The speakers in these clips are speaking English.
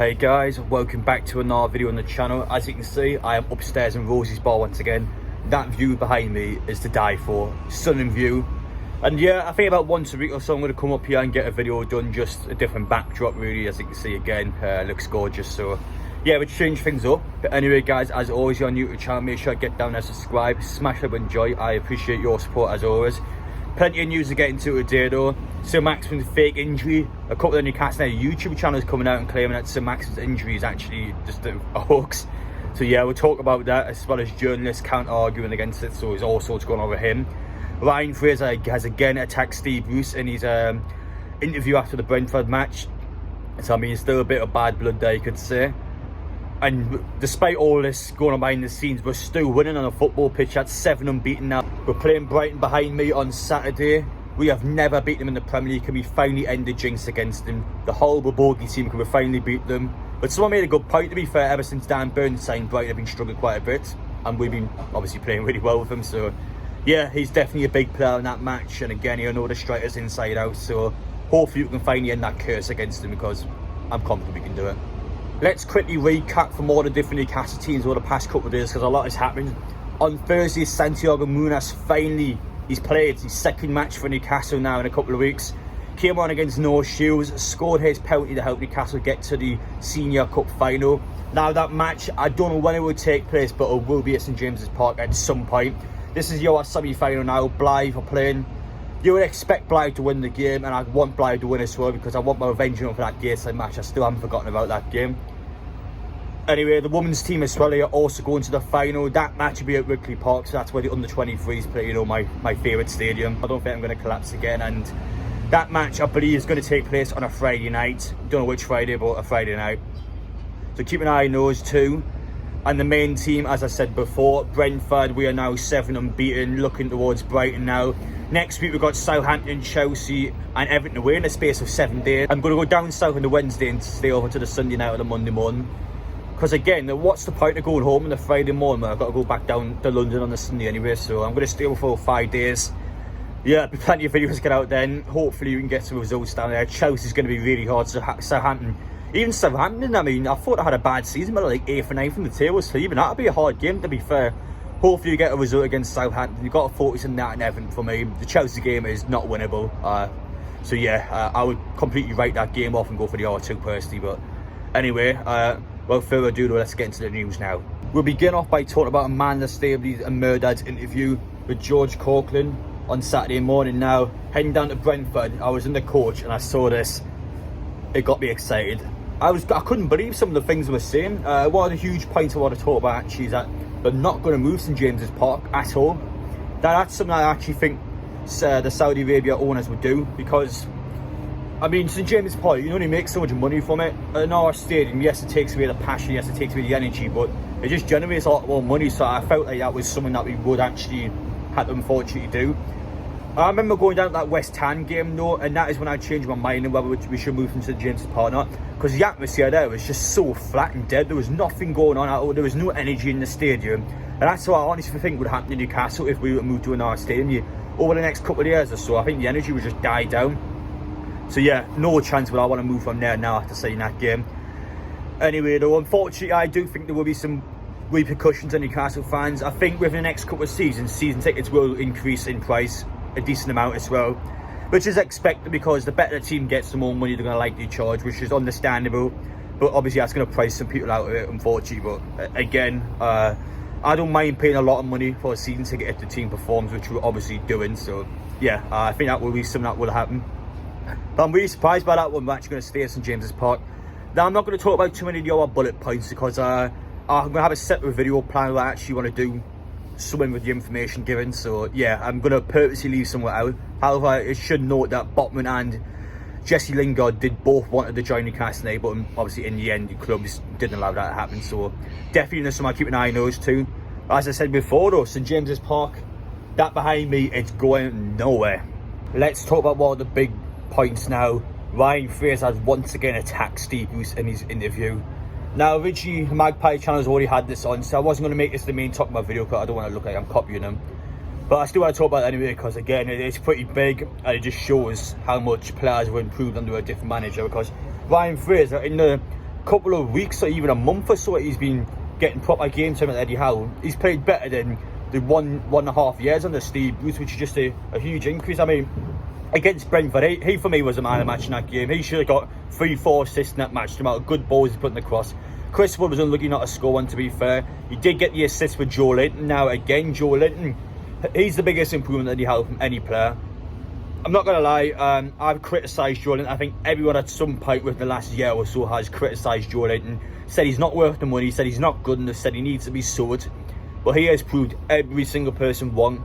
Hey guys, welcome back to another video on the channel. As you can see, I am upstairs in Rosie's bar once again. That view behind me is to die for. Stunning view. And yeah, I think about once a week or so I'm going to come up here and get a video done, just a different backdrop really. As you can see again, looks gorgeous. So yeah, we'll change things up. But anyway guys, as always, you're new to the channel, make sure to get down there, subscribe, smash up, enjoy. I appreciate your support as always. Plenty of news to get into today though. Saint-Maximin's fake injury. A couple of Newcastle United YouTube channels coming out and claiming that Saint-Maximin's injury is actually just a hoax. So yeah, we'll talk about that, as well as journalists counter-arguing against it. So there's all sorts going on with him. Fraser has again attacked Steve Bruce in his interview after the Brentford match. So I mean, still a bit of bad blood there, you could say. And despite all this going on behind the scenes, we're still winning on a football pitch. That's 7 unbeaten now. We're playing Brighton behind me on Saturday. We have never beaten them in the Premier League. Can we finally end the jinx against them? The horrible bogey team, can we finally beat them? But someone made a good point, to be fair. Ever since Dan Burns signed, Brighton have been struggling quite a bit. And we've been obviously playing really well with him. So yeah, he's definitely a big player in that match. And again, he'll know the strikers inside out. So hopefully we can finally end that curse against them, because I'm confident we can do it. Let's quickly recap from all the different Newcastle teams over the past couple of days, because a lot has happened. On Thursday, Santiago Munoz finally, he's played his second match for Newcastle now in a couple of weeks. Came on against no shoes, scored his penalty to help Newcastle get to the Senior Cup final. Now that match, I don't know when it will take place, but it will be at St James's Park at some point. This is your semi-final now. Blythe are playing. You would expect Blythe to win the game, and I want Blythe to win as well, because I want my revenge on for that Gateside match. I still haven't forgotten about that game. Anyway, the women's team as well are also going to the final. That match will be at Wickley Park, so that's where the under-23s play, you know, my favourite stadium. I don't think I'm going to collapse again, and that match, I believe, is going to take place on a Friday night. Don't know which Friday, but a Friday night. So keep an eye on those two. And the main team, as I said before, Brentford, we are now 7 unbeaten, looking towards Brighton now. Next week we've got Southampton, Chelsea and Everton away in the space of 7 days. I'm going to go down south on the Wednesday and stay over to the Sunday night or the Monday morning. Because again, what's the point of going home on the Friday morning when I've got to go back down to London on the Sunday anyway? So I'm going to stay over for 5 days. Yeah, there'll be plenty of videos to get out then. Hopefully we can get some results down there. Chelsea's going to be really hard. So Southampton, even Southampton, I mean, I thought I had a bad season, but like 8th or 9th in the table. So even that'll be a hard game, to be fair. Hopefully you get a result against Southampton. You've got to focus on that and Everton for me. The Chelsea game is not winnable. So yeah, I would completely write that game off and go for the R2 personally. But anyway, without further ado, let's get into the news now. We'll begin off by talking about Amanda Staveley's and Murdad's interview with George Coughlin on Saturday morning. Now, heading down to Brentford, I was in the coach and I saw this. It got me excited. I couldn't believe some of the things they were saying. One of the huge points I want to talk about actually is that they're not going to move St James's Park at all. That's something I actually think the Saudi Arabia owners would do, because I mean, St James's Park, you only make so much money from it. In our stadium, yes, it takes away the passion, yes, it takes away the energy, but it just generates a lot more money. So I felt like that was something that we would actually have to unfortunately do. I remember going down to that West Ham game though, and that is when I changed my mind on whether we should move from St James's Park or not, because the atmosphere there was just so flat and dead. There was nothing going on at all. There was no energy in the stadium, and that's what I honestly think would happen in Newcastle if we were to move to another stadium. Over the next couple of years or so, I think the energy would just die down. So yeah, no chance would I want to move from there now after seeing that game. Anyway though, unfortunately I do think there will be some repercussions on Newcastle fans. I think within the next couple of seasons, season tickets will increase in price a decent amount as well, which is expected, because the better the team gets, the more money they're going to likely charge, which is understandable. But obviously that's going to price some people out of it, unfortunately. But again, I don't mind paying a lot of money for a season ticket if the team performs, which we're obviously doing. So yeah, I think that will be something that will happen. But I'm really surprised by that one. We're actually going to stay at St James's Park. Now, I'm not going to talk about too many of the other bullet points, because I'm going to have a separate video plan where I actually want to do something with the information given. So yeah, I'm going to purposely leave somewhere out. However, I should note that Botman and Jesse Lingard did both want to join Newcastle United, but obviously in the end the clubs didn't allow that to happen. So definitely there's something I keep an eye on those two. As I said before though, St James's Park, that behind me, it's going nowhere. Let's talk about one of the big points now. Fraser has once again attacked Steve Bruce in his interview. Now, originally, the Magpie channel's already had this on, so I wasn't going to make this the main talk of my video, because I don't want to look like I'm copying them. But I still want to talk about it anyway, because again, it's pretty big, and it just shows how much players have improved under a different manager. Because Fraser, in the couple of weeks or even a month or so he's been getting proper game time at Eddie Howe. He's played better than the 1.5 years under Steve Bruce, which is just a huge increase. I mean, against Brentford, he for me was a man of the match in that game. He should have got 3-4 assists in that match, the amount of good balls he put in the cross. Chris Wood was unlucky not to score one, to be fair. He did get the assist with Joe Linton. Now again, Joe Linton, he's the biggest improvement that he had from any player. I'm not going to lie, I've criticised Joe Linton. I think everyone at some point within the last year or so has criticised Joe Linton. Said he's not worth the money, said he's not good enough, said he needs to be sold. But he has proved every single person wrong.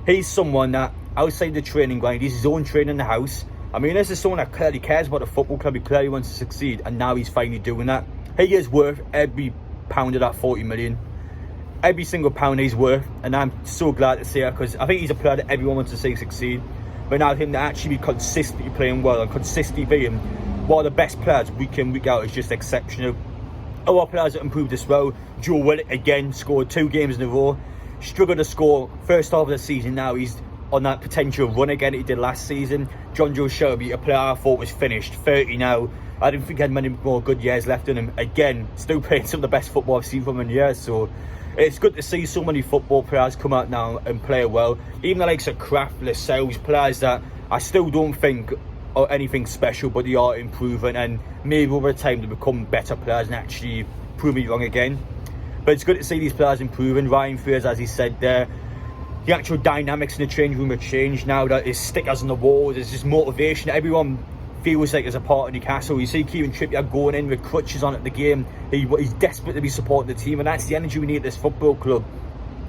He's someone that, outside the training ground, he's his own trainer in the house. I mean, this is someone that clearly cares about the football club, he clearly wants to succeed, and now he's finally doing that. He is worth every pound of that 40 million. Every single pound he's worth, and I'm so glad to see it, because I think he's a player that everyone wants to see succeed. But now him to actually be consistently playing well and consistently being one of the best players week in, week out is just exceptional. Other players that improved as well. Joe Willett again scored 2 games in a row. Struggled to score first half of the season. Now he's on that potential run again that he did last season. John Joe Shelby, a player I thought was finished, 30 now. I didn't think he had many more good years left in him. Again, still playing some of the best football I've seen from him in years. So it's good to see so many football players come out now and play well. Even the likes of Kraft, Lascelles, players that I still don't think are anything special, but they are improving, and maybe over time they become better players and actually prove me wrong again. But it's good to see these players improving. Ryan Fraser, as he said there, the actual dynamics in the change room have changed now. That his stickers on the walls, there's just motivation. Everyone feels like there's a part of Newcastle. You see Kieran Trippier going in with crutches on at the game. He's desperate to be supporting the team, and that's the energy we need at this football club.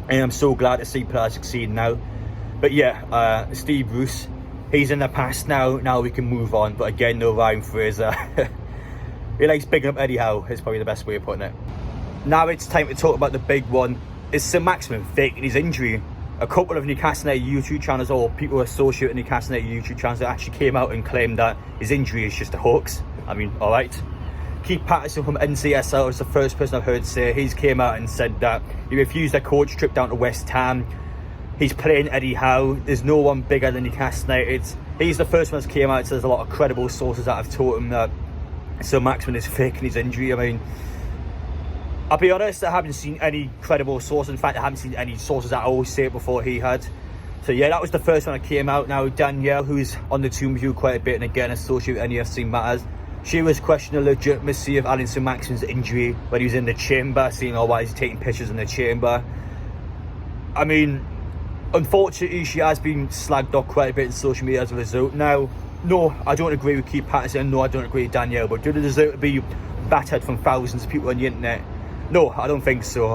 And I'm so glad to see players succeeding now. But yeah, Steve Bruce, he's in the past now. Now we can move on. But again, no Ryan Fraser. He likes bigging up Eddie Howe, is probably the best way of putting it. Now it's time to talk about the big one. Is Saint-Maximin faking his injury? A couple of Newcastle United YouTube channels, or people associated with Newcastle United YouTube channels, that actually came out and claimed that his injury is just a hoax. I mean, alright. Keith Patterson from NCSL is the first person I've heard say. He's came out and said that he refused a coach trip down to West Ham. He's playing Eddie Howe. There's no one bigger than Newcastle United. He's the first one that's came out and says there's a lot of credible sources that have told him that Saint-Maximin is faking his injury. I mean, I'll be honest, I haven't seen any credible sources. In fact, I haven't seen any sources that I always say it before he had. So yeah, that was the first one that came out. Now Danielle, who's on the Tomb View quite a bit and again associated with NUFC matters, she was questioning the legitimacy of Alan Saint-Maximin's injury when he was in the chamber, saying, oh, why is he taking pictures in the chamber? I mean, unfortunately, she has been slagged off quite a bit in social media as a result. Now, no, I don't agree with Keith Patterson. No, I don't agree with Danielle. But do they deserve to be battered from thousands of people on the internet? No, I don't think so.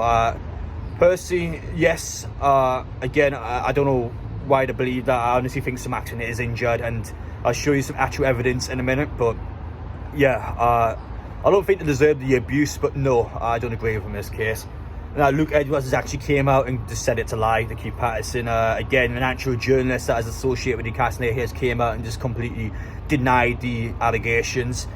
Personally, yes. Again, I don't know why to believe that. I honestly think Saint-Maximin is injured, and I'll show you some actual evidence in a minute. But yeah, I don't think they deserve the abuse, but no, I don't agree with him in this case. Now, Luke Edwards has actually came out and just said it's a lie to Keith Patterson. Again, an actual journalist that is associated with Newcastle United has came out and just completely denied the allegations.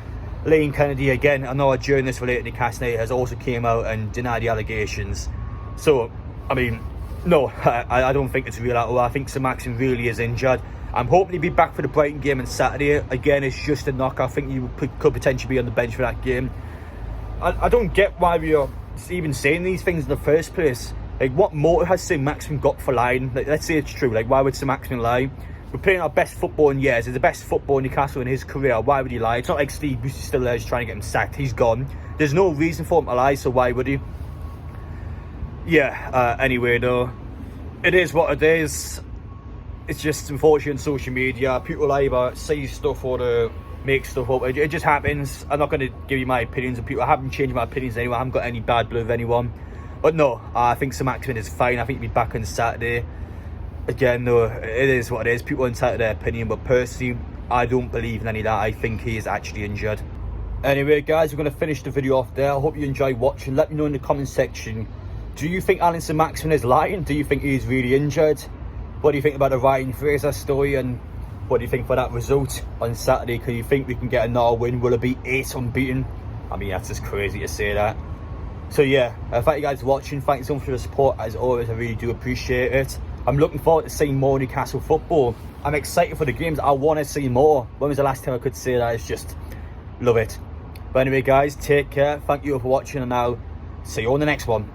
Lane Kennedy, again, another journalist related to Newcastle United, has also came out and denied the allegations. So, I mean, no, I don't think it's real at all. I think Saint-Maximin really is injured. I'm hoping he'll be back for the Brighton game on Saturday. Again, it's just a knock. I think he could potentially be on the bench for that game. I don't get why we are even saying these things in the first place. Like, what motive has Saint-Maximin got for lying? Like, let's say it's true. Like, why would Saint-Maximin lie? We're playing our best football in years. It's the best football in Newcastle in his career. Why would he lie? It's not like Steve Bruce is still there, just trying to get him sacked. He's gone. There's no reason for him to lie, so why would he? Yeah, anyway, though, it is what it is. It's just unfortunate on social media. People either say stuff or to make stuff up. It just happens. I'm not going to give you my opinions on people. I haven't changed my opinions anyway. I haven't got any bad blood with anyone. But no, I think Saint-Maximin is fine. I think he'll be back on Saturday. Again, though, it is what it is. People are entitled to their opinion, but personally, I don't believe in any of that. I think he is actually injured. Anyway, guys, we're going to finish the video off there. I hope you enjoyed watching. Let me know in the comment section. Do you think Alan Saint-Maximin is lying? Do you think he's really injured? What do you think about the Ryan Fraser story? And what do you think for that result on Saturday? Can you think we can get another win? Will it be 8 unbeaten? I mean, that's just crazy to say that. So yeah, thank you guys for watching. Thank you so much for the support. As always, I really do appreciate it. I'm looking forward to seeing more Newcastle football. I'm excited for the games. I want to see more. When was the last time I could say that? It's just, love it. But anyway guys, take care, thank you for watching, and I'll see you on the next one.